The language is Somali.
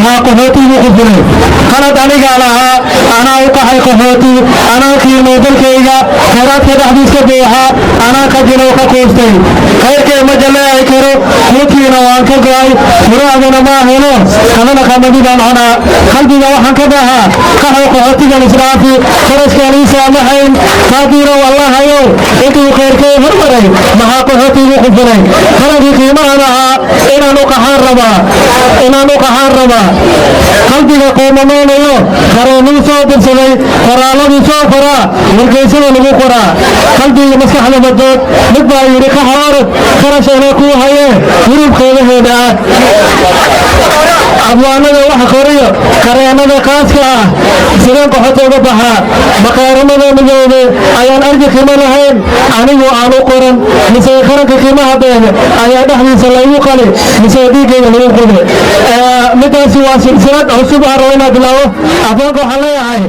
maxaa qaxootigu qufulay qalad anigaa lahaa anaa u qaxay qaxooti anaa qiimay dalkayga khayraadka dhexdiisa buuxa anaa ka jiro ka kuustay khayrkay ma jaleeci karo quudkiina waan ka go'ay muraaduna ma helo anana qamadii baan cunaa qalbiga waxaan ka dhahaa qaxow qaxootigan israafi kharashkaan ii saamaxayn qaadiiro wallahayow intuu khayrkay hormaray maxaa qaxootigu qufulay qaladii qiimahan ahaa inaan u qaxaan rabaa qalbiga qoomameynayo qareenuu soo dirsaday qoraaladii soo qoraa wargeysada lagu qoraa qalbiga maskaxda badood mid baa yidhi ka hoorad qarashana kuu hayee hurubkeedaheeda ah abwaanada waxa qoriyo qareenada qaaska ah sideen qaxotooga baxaa maqaaramada midoobe ayaan arki qiimo lahayn anigu aan u qoran mise qaranka qiimaha beene ayaa dhexdiisa laygu qali mise dhiiggeyga lagu qude midaasi waa silsilad cusub aan rabo inaa bilaabo abwaanka waxaan leeyahay